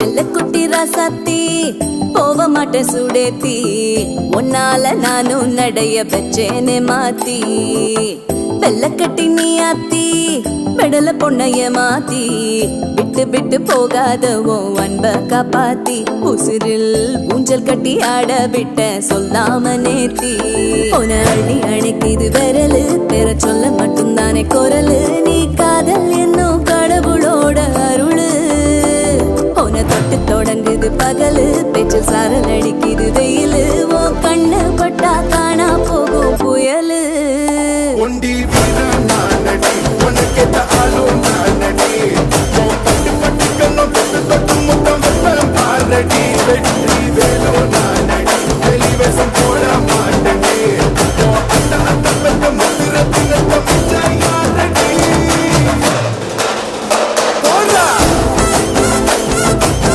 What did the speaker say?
செல்ல குட்டி ராசாத்தி போவ மாட்ட சுடேத்தி உன்னால நானும் நடைய பெச்சேனே மாத்தி வெள்ள கட்டி நீ ஆத்தி பெடல பொண்ணைய மாத்தி விட்டு விட்டு போகாதவோ அன்ப காப்பாத்தி உசிரில் ஊஞ்சல் கட்டி ஆட விட்ட சொல்லாம நேத்தி உன அள்ளி அணைக்குது விரலு பெற சொல்ல மட்டும்தானே குரலு நீ காதல் என்னும் கடவுளோட அருளு உன தொட்டு தொடங்குது பகலு பேச்சில் சாரல் அடிக்குது வெயிலு ஓ கண்ணு பட்டா காணா போகும் புயலு ஒண்டி வீரன் நானடி உனக்கேத்த ஆளும் நானடி பட்டு பட்டு கண்ணும் தொட்டு தொட்டு முத்தம் வெப்பம் பாரடி